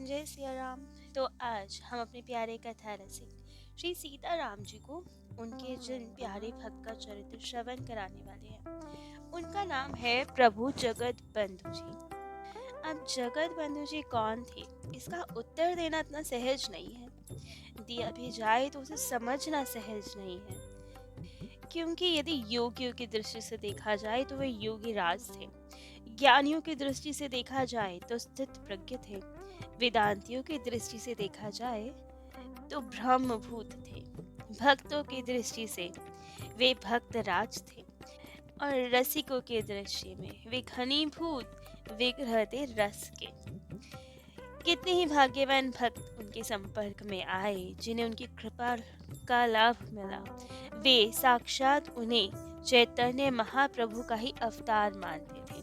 जय सिया राम। तो आज हम अपने प्यारे कथा रसिक श्री सीताराम जी को उनके जिन प्यारे भक्त का चरित्र श्रवण कराने वाले हैं, उनका नाम है प्रभु जगत बंधु जी। अब जगत बंधु जी कौन थे, इसका उत्तर देना इतना सहज नहीं है। दिया भी जाए तो उसे समझना सहज नहीं है, क्योंकि यदि योगियों की दृष्टि से देखा जाए तो वे योगी राज थे, ज्ञानियों की दृष्टि से देखा जाए तो स्थित प्रज्ञ थे, वेदांतियों की दृष्टि से देखा जाए तो ब्रह्मभूत थे, भक्तों की दृष्टि से वे भक्त राज थे, और रसिकों की दृष्टि में वे घनीभूत विग्रह थे रस के। कितने ही भाग्यवान भक्त उनके संपर्क में आए जिन्हें उनकी कृपा का लाभ मिला। वे साक्षात उन्हें चैतन्य महाप्रभु का ही अवतार मानते थे।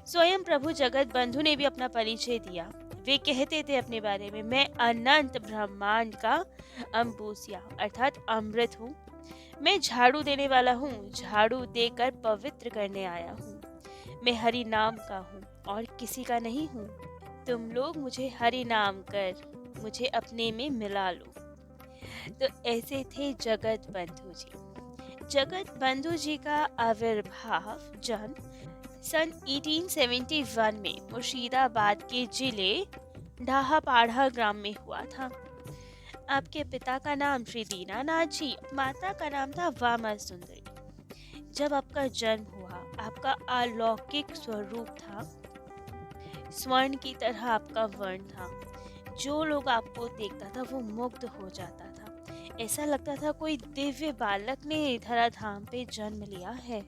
स्वयं प्रभु जगत बंधु ने भी अपना परिचय दिया। वे कहते थे अपने बारे में, मैं अनंत ब्रह्मांड का अम्बुसिया अर्थात अमृत हूँ। मैं झाड़ू देने वाला हूँ, झाड़ू देकर पवित्र करने आया हूँ। मैं हरि नाम का हूँ और किसी का नहीं हूँ। तुम लोग मुझे हरि नाम कर मुझे अपने में मिला लो। तो ऐसे थे जगत बंधु जी। जगत बंधु जी का आविर्भाव जन्म सन 1871 में मुर्शिदाबाद के जिले ढाहापाड़ा ग्राम में हुआ था। आपके पिता का नाम श्री दीनानाथ जी, माता का नाम था वामा सुंदरी। जब आपका जन्म हुआ, आपका अलौकिक स्वरूप था, स्वर्ण की तरह आपका वर्ण था। जो लोग आपको देखता था वो मुग्ध हो जाता था। ऐसा लगता था कोई दिव्य बालक ने धराधाम पे जन्म लिया है।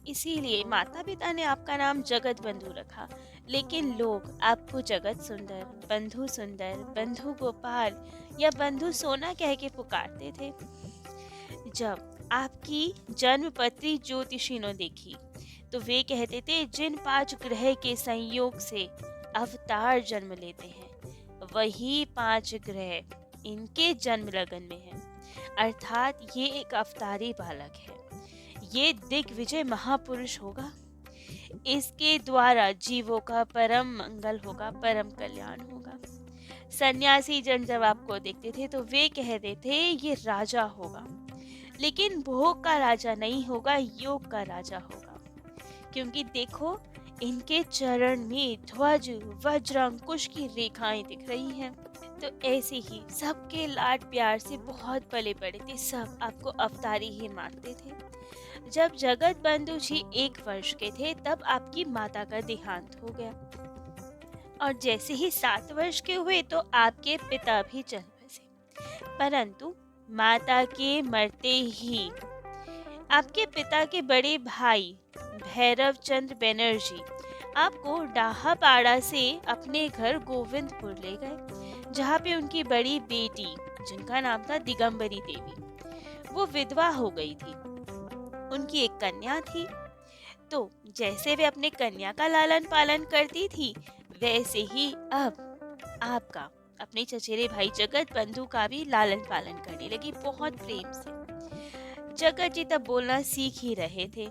इसीलिए माता पिता ने आपका नाम जगत बंधु रखा, लेकिन लोग आपको जगत सुंदर, बंधु गोपाल या बंधु सोना कह के पुकारते थे। जब आपकी जन्म पत्री ज्योतिषी ने देखी तो वे कहते थे, जिन 5 ग्रह के संयोग से अवतार जन्म लेते हैं वही 5 ग्रह इनके जन्म लगन में हैं, अर्थात ये एक अवतारी बालक है। ये दिग्विजय महापुरुष होगा। इसके द्वारा जीवों का परम मंगल होगा, परम कल्याण होगा। सन्यासी जन जब आपको देखते थे तो वे कहते थे ये राजा होगा, लेकिन भोग का राजा नहीं होगा, योग का राजा होगा। क्योंकि देखो, इनके चरण में ध्वज वज्र अंकुश की रेखाएं दिख रही हैं। तो ऐसे ही सबके लाड प्यार से बहुत पले पड़े थे, सब आपको अवतारी ही मानते थे। जब जगत बंधु जी 1 वर्ष के थे तब आपकी माता का देहांत हो गया, और जैसे ही 7 वर्ष के हुए तो आपके पिता भी चल बसे। परंतु माता के मरते ही आपके पिता के बड़े भाई भैरव चंद्र बनर्जी आपको डाहापाड़ा से अपने घर गोविंदपुर ले गए, जहाँ पे उनकी बड़ी बेटी, जिनका नाम था दिगंबरी देवी, वो विधवा हो गई थी। उनकी एक कन्या थी। तो जैसे वे अपने कन्या का लालन पालन करती थी, वैसे ही अब आपका अपने चचेरे भाई जगत बंधु का भी लालन पालन करने लगी, बहुत प्रेम से। जगत जी तब बोलना सीख ही रहे थे,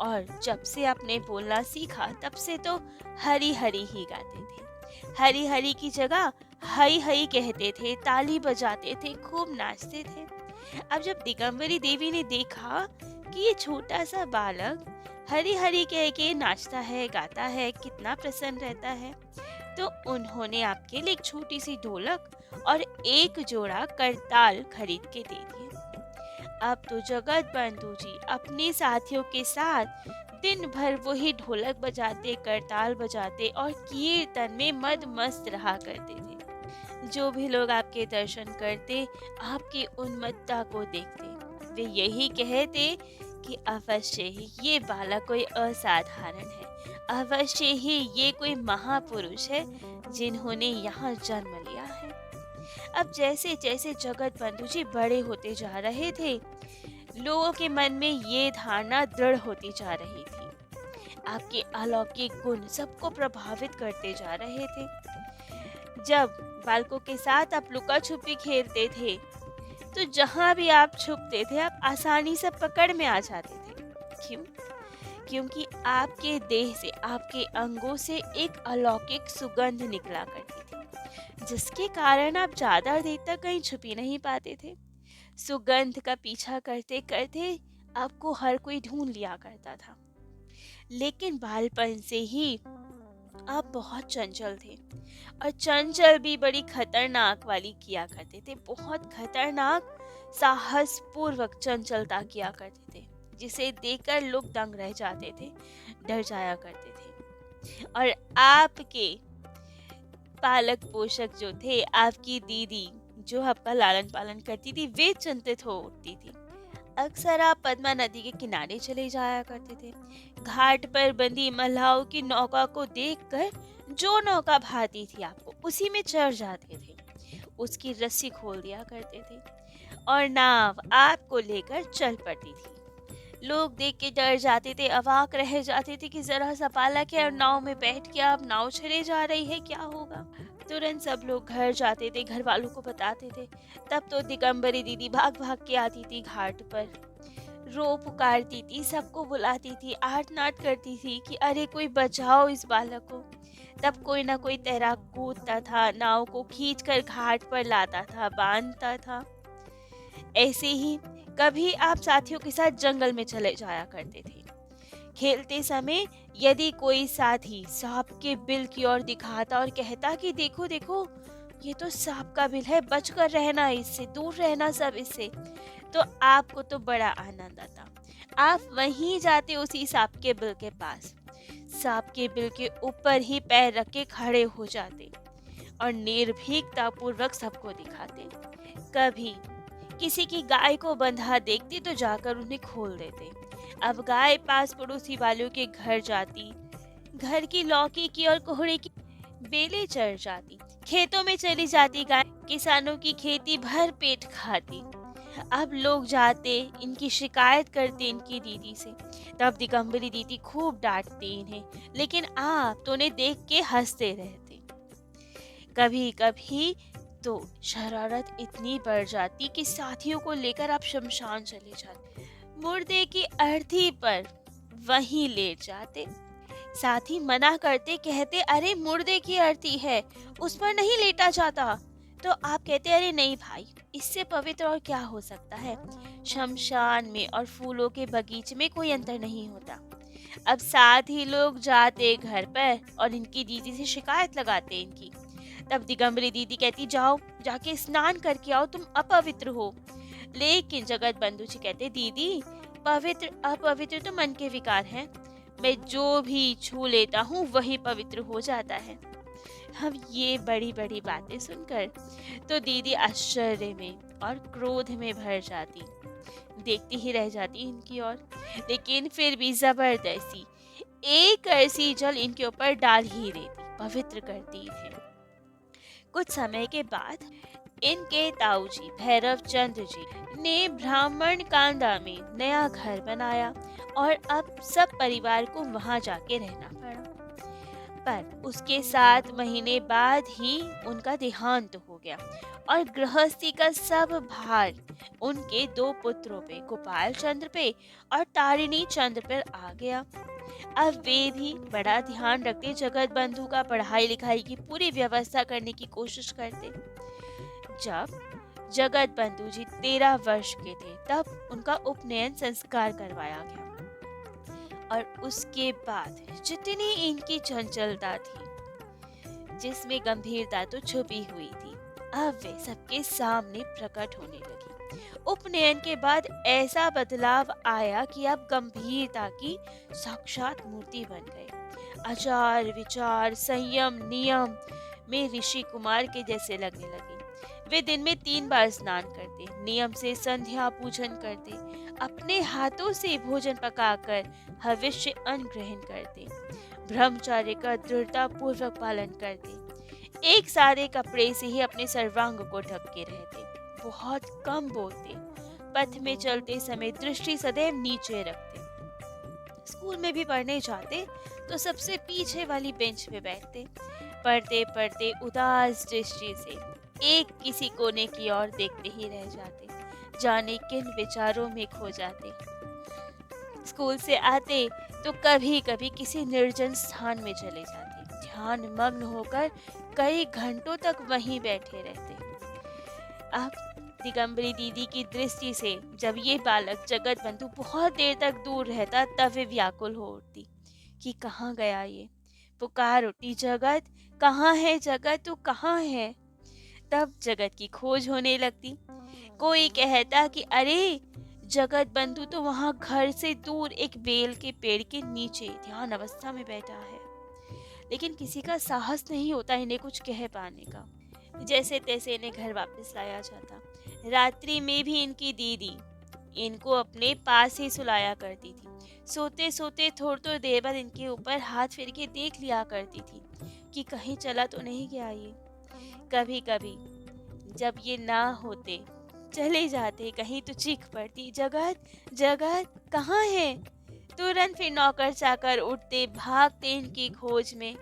और जब से आपने बोलना सीखा तब से तो हरी हरी ही गाते थे। हरी हरी की जगह हई हई कहते थे, ताली बजाते थे, खूब नाचते थे। अब जब दिगंबरी देवी ने देखा कि ये छोटा सा बालक हरी हरी कह के नाचता है, गाता है, कितना प्रसन्न रहता है, तो उन्होंने आपके लिए एक छोटी सी ढोलक और एक जोड़ा करताल खरीद के दे दिए। अब तो जगत बंधु जी अपने साथियों के साथ दिन भर वही ढोलक बजाते, करताल बजाते और कीर्तन में मद मस्त रहा करते थे। जो भी लोग आपके दर्शन करते, आपकी उन्मत्तता को देखते, वे यही कहते कि अवश्य ही ये बालक कोई असाधारण है, अवश्य ही ये कोई महापुरुष है जिन्होंने यहाँ जन्म लिया है। अब जैसे जैसे जगत बंधु जी बड़े होते जा रहे थे, लोगों के मन में ये धारणा दृढ़ होती जा रही थी। आपके अलौकिक गुण सबको प्रभावित करते जा रहे थे। जब बालकों के साथ आप लुका छुपी खेलते थे, तो जहां भी आप छुपते थे, आप आसानी से पकड़ में आ जाते थे। क्यों? क्योंकि आपके देह से, आपके अंगों से एक अलौकिक सुगंध निकला करती थी। जिसके कारण आप ज्यादा देर तक कहीं छुपी नहीं पाते थे। सुगंध का पीछा करते करते आपको हर कोई ढूंढ लिया करता था। लेकिन बालपन से ही आप बहुत चंचल थे, और चंचल भी बड़ी खतरनाक वाली किया करते थे। बहुत खतरनाक साहस पूर्वक चंचलता किया करते थे, जिसे देखकर लोग दंग रह जाते थे, डर जाया करते थे। और आपके पालक पोषक जो थे, आपकी दीदी जो आपका लालन पालन करती थी, वे चिंतित हो उठती थी। अक्सर आप पद्मा नदी के किनारे चले जाया करते थे। घाट पर बंधी मल्लाहों की नौका को देखकर जो नौका भाती थी, आपको उसी में चढ़ जाते थे, उसकी रस्सी खोल दिया करते थे और नाव आपको लेकर चल पड़ती थी। लोग देख के डर जाते थे, अवाक रह जाते थे कि जरा सा पालक है और नाव में बैठ के अब नाव चले जा रही है, क्या होगा। तुरंत सब लोग घर जाते थे, घर वालों को बताते थे। तब तो दिगंबरी दीदी भाग भाग के आती थी घाट पर, रो पुकारती थी, सबको बुलाती थी, आर्ट नाट करती थी कि अरे कोई बचाओ इस बालक को। तब कोई ना कोई तैराक कूदता था, नाव को खींच कर घाट पर लाता था, बांधता था। ऐसे ही कभी आप साथियों के साथ जंगल में चले जाया करते थे। खेलते समय यदि कोई साथी सांप के बिल की ओर दिखाता और कहता कि देखो देखो, ये तो सांप का बिल है, बचकर रहना, इससे दूर रहना सब इससे, तो आपको तो बड़ा आनंद आता। आप वहीं जाते उसी सांप के बिल के पास, सांप के बिल के ऊपर ही पैर रख के खड़े हो जाते और निर्भीकता पूर्वक सबको दिखाते। कभी किसी की गाय को बंधा देखते तो जाकर उन्हें खोल देते। अब गाय पास पड़ोसी वालों के घर जाती, घर की लौकी की और कोहड़े की बेलें चढ़ जाती, खेतों में चली जाती गाय, किसानों की खेती भर पेट खाती। अब लोग जाते, इनकी शिकायत करते इनकी दीदी से। तब दिगंबरी दीदी खूब डांटती इन्हें, लेकिन आप तो उन्हें देख के हंसते रहते। कभी कभी तो शरारत इतनी बढ़ जाती कि साथियों को लेकर आप शमशान चले जाते, मुर्दे की अर्थी पर वहीं लेट जाते। साथी मना करते, कहते अरे मुर्दे की अर्थी है, उस पर नहीं लेटा जाता। तो आप कहते अरे नहीं भाई, इससे पवित्र और क्या हो सकता है, शमशान में और फूलों के बगीचे में कोई अंतर नहीं होता। अब साथ ही लोग जाते घर पर और इनकी दीदी से शिकायत लगाते इनकी। तब दिगंबरी दीदी कहती जाओ जाके स्नान करके आओ, तुम अपवित्र हो। लेकिन जगत बंधु जी कहते दीदी, पवित्र अपवित्र तो मन के विकार हैं, मैं जो भी छू लेता हूँ वही पवित्र हो जाता है। अब ये बड़ी बड़ी बातें सुनकर तो दीदी आश्चर्य में और क्रोध में भर जाती, देखती ही रह जाती इनकी ओर। लेकिन फिर भी जबरदस्ती एक ऐसी जल इनके ऊपर डाल ही देती, पवित्र करती है। कुछ समय के बाद इनके ताऊजी भैरव चंद्र जी ने ब्राह्मण कांदा में नया घर बनाया और अब सब परिवार को वहां जाके रहना पड़ा। पर उसके 7 महीने बाद ही उनका देहांत हो गया और गृहस्थी का सब भार उनके 2 पुत्रों पे, गोपाल चंद्र पे और तारिणी चंद्र पर आ गया। अब वे भी बड़ा ध्यान रखते, जगत बंधु का पढ़ाई लिखाई की पूरी व्यवस्था करने की कोशिश करते। जब जगत बंधु जी 13 वर्ष के थे तब उनका उपनयन संस्कार करवाया गया और उसके बाद जितनी इनकी चंचलता थी, जिसमें गंभीरता तो छुपी हुई थी, अब वे सबके सामने प्रकट होने लगी। उपनयन के बाद ऐसा बदलाव आया कि अब गंभीरता की साक्षात मूर्ति बन गए। आचार विचार संयम नियम में ऋषि कुमार के जैसे लगने लगे। वे दिन में 3 बार स्नान करते, नियम से संध्या पूजन करते, अपने हाथों से भोजन पकाकर हविष्य अन्न ग्रहण करते, ब्रह्मचर्य का दृढ़ता पूर्वक पालन करते, एक सादे कपड़े से ही अपने सर्वांग को ढक के रहते, बहुत कम बोलते, पथ में चलते समय दृष्टि सदैव नीचे रखते, स्कूल में भी पढ़ने जाते तो सबसे पीछे वाली बेंच पे बैठते, पढ़ते पढ़ते उदास दृष्टि से एक किसी कोने की ओर देखते ही रह जाते, जाने किन विचारों में खो जाते। स्कूल से आते तो कभी कभी किसी निर्जन स्थान में चले जाते, ध्यान मग्न होकर कई घंटों तक वहीं बैठे रहते। अब दिगंबरी दीदी की दृष्टि से जब ये बालक जगत बंधु बहुत देर तक दूर रहता, तब वे व्याकुल हो उठती कि कहाँ गया ये। पुकार उठी, जगत कहाँ है, जगत तू कहाँ है। तब जगत की खोज होने लगती। कोई कहता कि अरे जगत बंधु तो वहां घर से दूर एक बेल के पेड़ के नीचे ध्यान अवस्था में बैठा है। लेकिन किसी का साहस नहीं होता इन्हें कुछ कह पाने का। जैसे तैसे इन्हें घर वापस लाया जाता। रात्रि में भी इनकी दीदी इनको अपने पास ही सुलाया करती थी। सोते सोते थोड़ी देर बाद इनके ऊपर हाथ फेर के देख लिया करती थी कि कहीं चला तो नहीं गया ये। कभी कभी जब ये ना होते, चले जाते कहीं, तो चीख पड़ती, जगत जगत कहाँ है। तुरंत फिर नौकर चाकर उठते, भागते इनकी खोज में।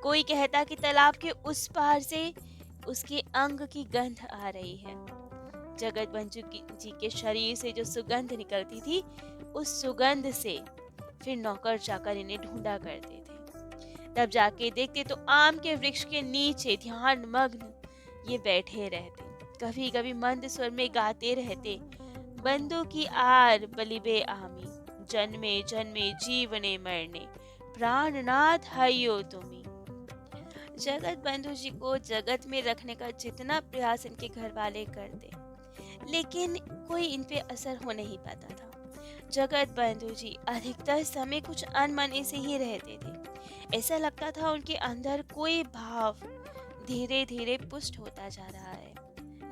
कोई कहता कि तालाब के उस पार से उसके अंग की गंध आ रही है। जगत बंधु जी के शरीर से जो सुगंध निकलती थी, उस सुगंध से फिर नौकर चाकर इन्हें ढूंढा करते थे। तब जाके देखते तो आम के वृक्ष के नीचे ध्यान मग्न ये बैठे रहते। कभी कभी मंद स्वर में गाते रहते, बंधु की आर बलिबे आमी, जन्मे जन्मे जीवने मरने, प्राणनाथ हयो तुमी। जगत बंधु जी को जगत में रखने का जितना प्रयास इनके घर वाले करते, लेकिन कोई इन पे असर हो नहीं पाता था। जगत बंधु जी अधिकतर समय कुछ अनमने से ही रहते थे। ऐसा लगता था उनके अंदर कोई भाव धीरे धीरे पुष्ट होता जा रहा है।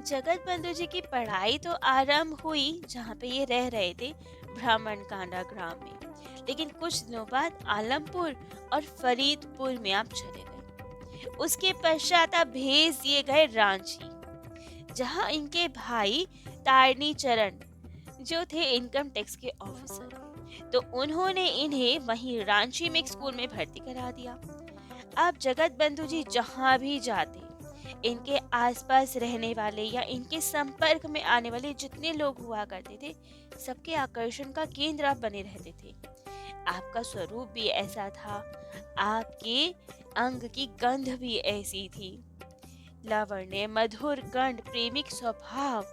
जगत बंधु जी की पढ़ाई तो आरंभ हुई जहाँ पे ये रह रहे थे, ब्राह्मण कांडा ग्राम में। लेकिन कुछ दिनों बाद आलमपुर और फरीदपुर में आप चले गए। उसके पश्चात आप भेज दिए गए रांची, जहाँ इनके भाई तारनी चरण जो थे इनकम टैक्स के ऑफिसर, तो उन्होंने इन्हें वहीं रांची में एक स्कूल में भर्ती करा दिया। अब जगत बंधु जी जहाँ भी जाते, इनके आसपास रहने वाले या इनके संपर्क में आने वाले जितने लोग हुआ करते थे, सबके आकर्षण का केंद्र आप बने रहते थे। आपका स्वरूप भी ऐसा था, आपके अंग की गंध भी ऐसी थी। लावण्य, मधुर कंठ, प्रेमिक स्वभाव,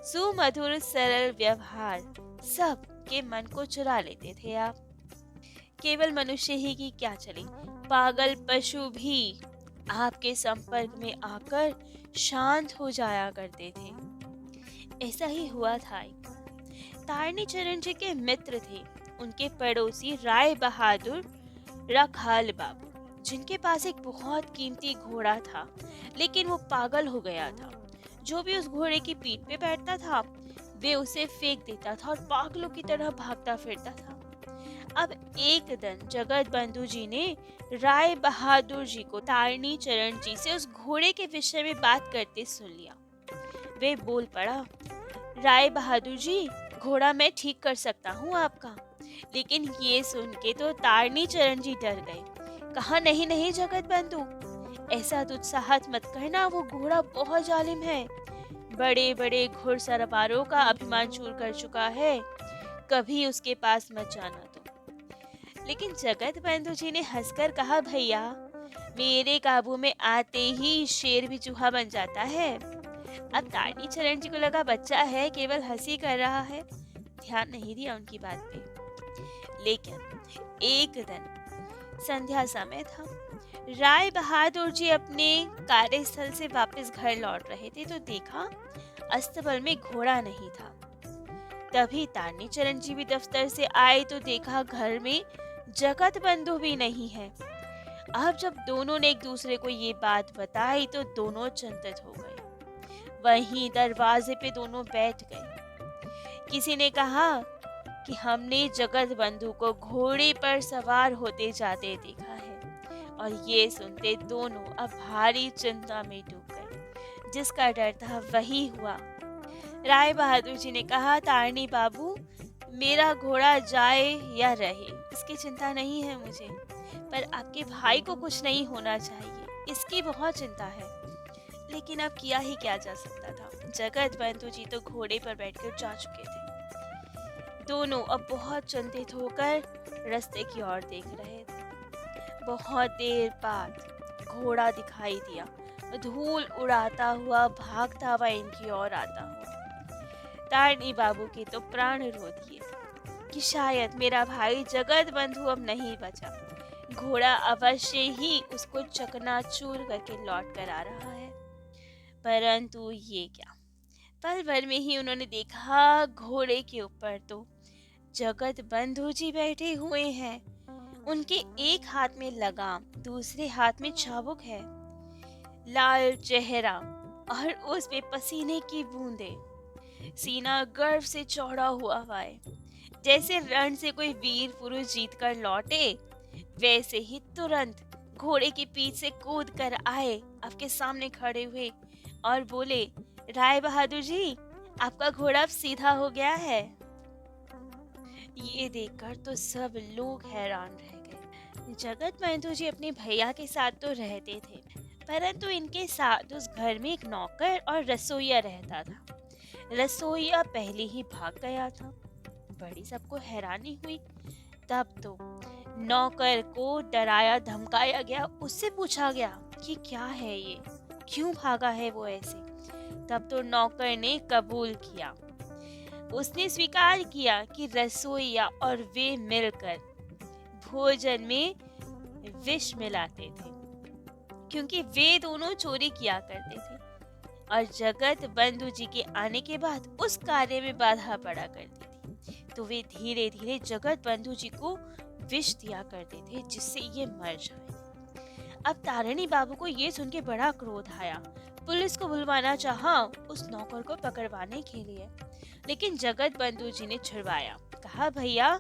सुमधुर सरल व्यवहार, सब के मन को चुरा लेते थे आप। केवल मनुष्य ही की क्या चली, पागल पशु भी आपके संपर्क में आकर शांत हो जाया करते थे। ऐसा ही हुआ था। तारनी चरण जी के मित्र थे उनके पड़ोसी राय बहादुर रखाल बाबू, जिनके पास एक बहुत कीमती घोड़ा था, लेकिन वो पागल हो गया था। जो भी उस घोड़े की पीठ पे बैठता था, वे उसे फेंक देता था और पागलों की तरह भागता फिरता था। अब एक दिन जगत बंधु जी ने राय बहादुर जी को तारनी चरण जी से उस घोड़े के विषय में बात करते सुन लिया। वे बोल पड़ा, राय बहादुर जी, घोड़ा मैं ठीक कर सकता हूँ आपका। लेकिन ये सुन के तो तारनी चरण जी डर गए। कहा, नहीं नहीं जगत बंधु, ऐसा दुस्साहस मत करना, वो घोड़ा बहुत जालिम है, बड़े बड़े घुड़सवारों का अभिमान चूर कर चुका है, कभी उसके पास मत जाना। तो लेकिन जगत बंधु जी ने हंसकर कहा, भैया मेरे काबू में आते ही शेर भी चूहा बन जाता है। अब तारनी चरण जी को लगा बच्चा है, केवल हंसी कर रहा है, ध्यान नहीं दिया उनकी बात पे। लेकिन एक दिन संध्या समय था, राय बहादुर जी अपने कार्यस्थल से वापस घर लौट रहे थे, तो देखा अस्तबल में घोड़ा नहीं था। तभी तारनी चरण जी भी दफ्तर से आए तो देखा घर में जगत बंधु भी नहीं है। अब जब दोनों ने एक दूसरे को ये बात बताई तो दोनों चिंतित हो गए। वहीं दरवाजे पे दोनों बैठ गए। किसी ने कहा कि हमने जगत बंधु को घोड़े पर सवार होते जाते देखा है। और ये सुनते दोनों अब भारी चिंता में डूब गए। जिसका डर था वही हुआ। राय बहादुर जी ने कहा, तारनी बाबू, मेरा घोड़ा जाए या रहे इसकी चिंता नहीं है मुझे, पर आपके भाई को कुछ नहीं होना चाहिए, इसकी बहुत चिंता है। लेकिन अब किया ही क्या जा सकता था, जगत बंधु जी तो घोड़े पर बैठकर जा चुके थे। दोनों अब बहुत चिंतित होकर रास्ते की ओर देख रहे थे। बहुत देर बाद घोड़ा दिखाई दिया, धूल उड़ाता हुआ भागता हुआ इनकी ओर आता हुआ। तारनी बाबू के तो प्राण रो दिए कि शायद मेरा भाई जगत बंधु अब नहीं बचा। घोड़ा अवश्य ही उसको चकनाचूर करके लौट कर आ रहा है। परंतु ये क्या, पल भर में ही उन्होंने देखा घोड़े के ऊपर तो जगत बंधु जी बैठे हुए हैं। उनके एक हाथ में लगाम, दूसरे हाथ में चाबुक है। लाल चेहरा और उस पे पसीने की बूंदें। सीना गर्व से चौड़ा हुआ है, जैसे रण से कोई वीर पुरुष जीत कर लौटे। वैसे ही तुरंत घोड़े के पीछ से कूद कर आए, आपके सामने खड़े हुए और बोले, राय बहादुर जी, आपका घोड़ा अब सीधा हो गया है। ये देखकर तो सब लोग हैरान रह गए। जगत बंधु जी अपने भैया के साथ तो रहते थे, परंतु इनके साथ उस घर में एक नौकर और रसोइया रहता था। रसोइया पहले ही भाग गया था। बड़ी सबको हैरानी हुई। तब तो नौकर को डराया धमकाया गया, उससे पूछा गया कि क्या है ये, क्यों भागा है वो ऐसे। तब तो नौकर ने कबूल किया, उसने स्वीकार किया कि रसोइया और वे मिलकर भोजन में विष मिलाते थे, क्योंकि वे दोनों चोरी किया करते थे और जगत बंधु जी के आने के बाद उस कार्य में बाधा पड़ा करती थी। तो वे धीरे धीरे जगत बंधु जी को विष दिया करते थे, जिससे ये मर जाए। अब तारिणी बाबू को ये सुन के बड़ा क्रोध आया। पुलिस को बुलवाना चाहा उस नौकर को पकड़वाने के लिए, लेकिन जगत बंधु जी ने छुड़वाया। कहा, भैया,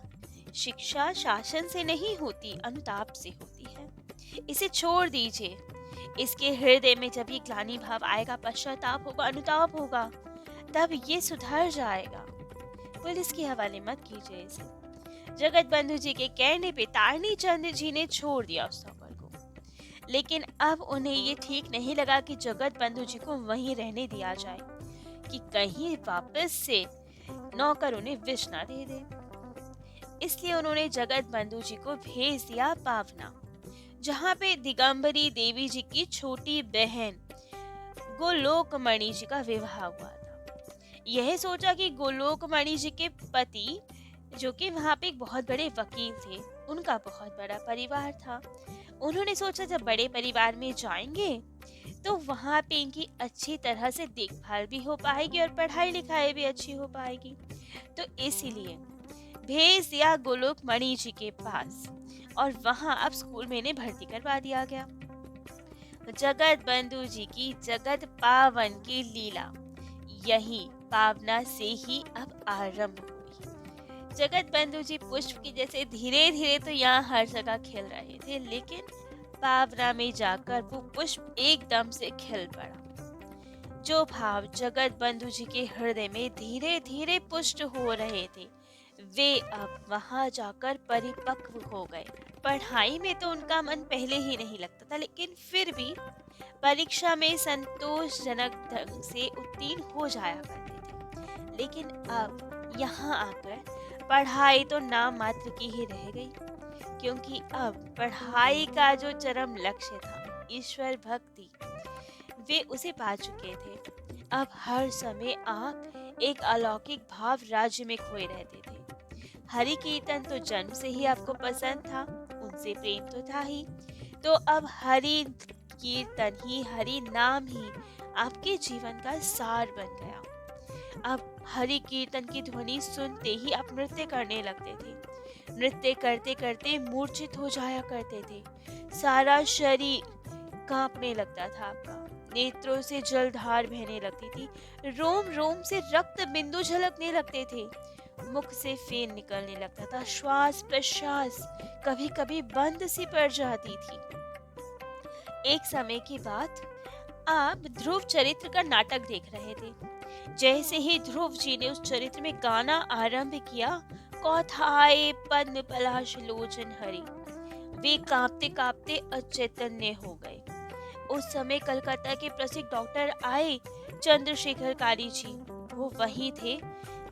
शिक्षा शासन से नहीं होती, अनुताप से होती है। इसे छोड़ दीजिए। इसके हृदय में जब ये ग्लानि भाव आएगा, पश्चाताप होगा, अनुताप होगा, तब ये सुधर जाएगा। पुलिस के हवाले मत कीजिए इसे। जगत बंधु जी के कहने पे तारणी चंद जी ने छोड़ दिया उस नौकर को, लेकिन अब उन्हें ये ठीक नहीं लगा कि जगत बंधु जी को वहीं रहने दिया जाए, कि कहीं वापस से नौकर उन्हें विष ना दे दे। इसलिए उन्होंने जगत बंधु जी को भेज दिया पावना, जहाँ पे दिगंबरी देवी जी की छोटी बहन गोलोकमणि जी का विवाह हुआ था। यह सोचा कि गोलोकमणि जी के पति, जो कि वहाँ पे एक बहुत बड़े वकील थे, उनका बहुत बड़ा परिवार था। उन्होंने सोचा जब बड़े परिवार में जाएंगे तो वहाँ पे इनकी अच्छी तरह से देखभाल भी हो पाएगी और पढ़ाई लिखाई भी अच्छी हो पाएगी। तो इसीलिए भेज दिया गोलोकमणि जी के पास और वहाँ अब स्कूल में इन्हें भर्ती करवा दिया गया। जगत बंधु जी की जगत पावन की लीला यही पावना से ही अब आरंभ हुई। जगत बंधु जी पुष्प की जैसे धीरे धीरे तो यहाँ हर जगह खिल रहे थे, लेकिन पावना में जाकर वो पुष्प एकदम से खिल पड़ा। जो भाव जगत बंधु जी के हृदय में धीरे धीरे पुष्ट हो रहे थे, वे अब वहां जाकर परिपक्व हो गए। पढ़ाई में तो उनका मन पहले ही नहीं लगता था, लेकिन फिर भी परीक्षा में संतोषजनक ढंग से उत्तीर्ण हो जाया करते थे। लेकिन अब यहाँ आकर पढ़ाई तो नाम मात्र की ही रह गई, क्योंकि अब पढ़ाई का जो चरम लक्ष्य था, ईश्वर भक्ति, वे उसे पा चुके थे। अब हर समय आप एक अलौकिक भाव राज्य में खोए रहते थे। हरि कीर्तन तो जन्म से ही आपको पसंद था, उनसे प्रेम तो था ही, तो अब हरि कीर्तन ही, हरि नाम ही आपके जीवन का सार बन गया। अब हरि कीर्तन की ध्वनि सुनते ही आप नृत्य करने लगते थे। नृत्य करते करते मूर्छित हो जाया करते थे। सारा शरीर कांपने लगता था आपका, नेत्रों से जलधार बहने लगती थी, रोम रोम से रक्त बिंदु झलकने लगते थे, मुख से फेन निकलने लगता था, श्वास प्रश्वास कभी कभी बंद सी पड़ जाती थी। एक समय की बात, आप ध्रुव चरित्र का नाटक देख रहे थे। जैसे ही ध्रुव जी ने उस चरित्र में गाना आरंभ किया, कौथाए पद्म पलाश लोचन हरि, वे कांपते कांपते अचैतन्य हो गए। उस समय कलकत्ता के प्रसिद्ध डॉक्टर आए, चंद्रशेखर कारी जी, वो वही थे,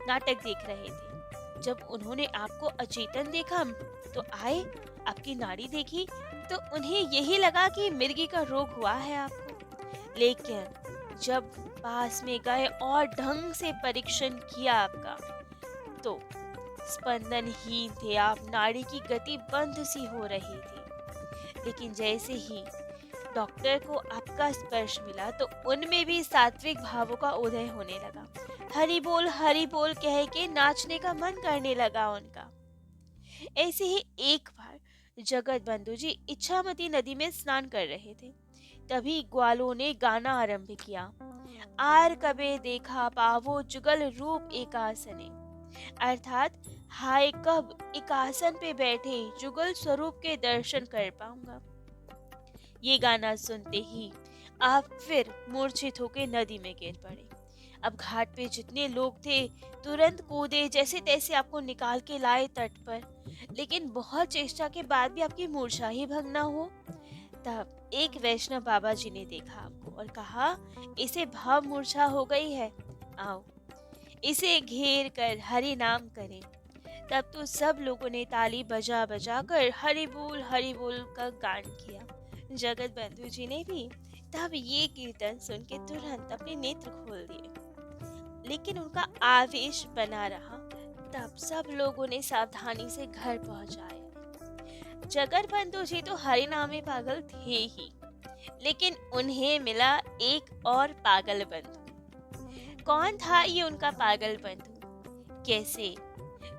नाटक देख रहे थे। जब उन्होंने आपको अचेतन देखा तो आए, आपकी नाड़ी देखी, तो उन्हें यही लगा कि मिर्गी का रोग हुआ है आपको। लेकिन जब पास में गए और ढंग से परीक्षण किया आपका, तो स्पंदनहीन थे आप, नाड़ी की गति बंद सी हो रही थी। लेकिन जैसे ही डॉक्टर को आपका स्पर्श मिला तो उनमें भी सात्विक भावों का उदय होने लगा। हरि बोल कह के नाचने का मन करने लगा उनका। ऐसे ही एक बार जगत बंधु जी इच्छामती नदी में स्नान कर रहे थे। तभी ग्वालों ने गाना आरंभ किया। आर कबे देखा पावो जुगल रूप एक आसने, अर्थात हाय कब एक आसन पे बैठे जुगल स्वरूप के दर्शन कर पाऊंगा। ये गाना सुनते ही आप फिर मूर्छित होकर नदी में गिर पड़े। अब घाट पे जितने लोग थे तुरंत कूदे, जैसे तैसे आपको निकाल के लाए तट पर। लेकिन बहुत चेष्टा के बाद भी आपकी मूर्छा ही भंग ना हो। तब एक वैष्णव बाबा जी ने देखा आपको और कहा, इसे भाव मूर्छा हो गई है, आओ इसे घेर कर हरि नाम करें। तब तो सब लोगों ने ताली बजा बजा कर हरि बोल का गान किया। जगत बंधु जी ने भी तब ये कीर्तन सुन के तुरंत अपने नेत्र खोल दिए। लेकिन उनका आवेश बना रहा। तब सब लोगों ने सावधानी से घर पहुंचाया। जगत बंधु जी तो हरिनाम में पागल थे ही, लेकिन उन्हें मिला एक और पागल बंधु। कौन था ये उनका पागल बंधु? कैसे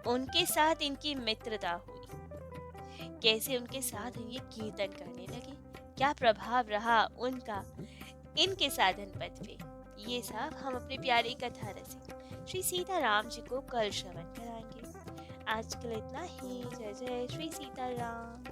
उनके साथ इनकी मित्रता हुई, कैसे उनके साथ ये कीर्तन करने लगे, क्या प्रभाव रहा उनका इनके साधन पथ पे, ये सब हम अपने प्यारे कथा रसिक श्री सीताराम जी को कल श्रवण कराएंगे। आज के लिए इतना ही। जय जय श्री सीताराम।